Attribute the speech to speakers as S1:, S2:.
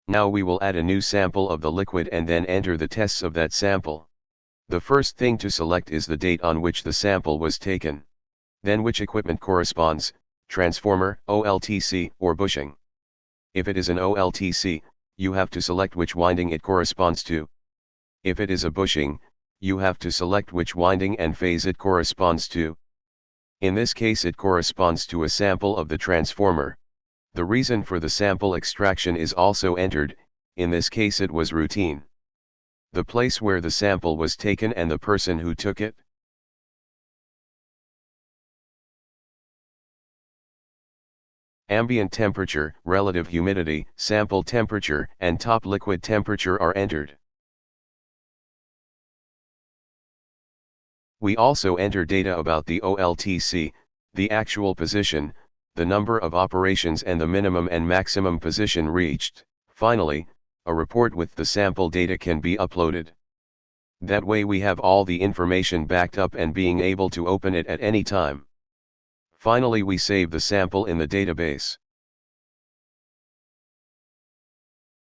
S1: Now we will add a new sample of the liquid and then enter the tests of that sample. The first thing to select is the date on which the sample was taken. Then which equipment corresponds, transformer, OLTC, or bushing. If it is an OLTC, you have to select which winding it corresponds to. If it is a bushing, you have to select which winding and phase it corresponds to. In this case it corresponds to a sample of the transformer. The reason for the sample extraction is also entered, in this case it was routine. The place where the sample was taken and the person who took it. Ambient temperature, relative humidity, sample temperature, and top liquid temperature are entered. We also enter data about the OLTC, the actual position, the number of operations and the minimum and maximum position reached. Finally, a report with the sample data can be uploaded. That way we have all the information backed up and being able to open it at any time. Finally we save the sample in the database.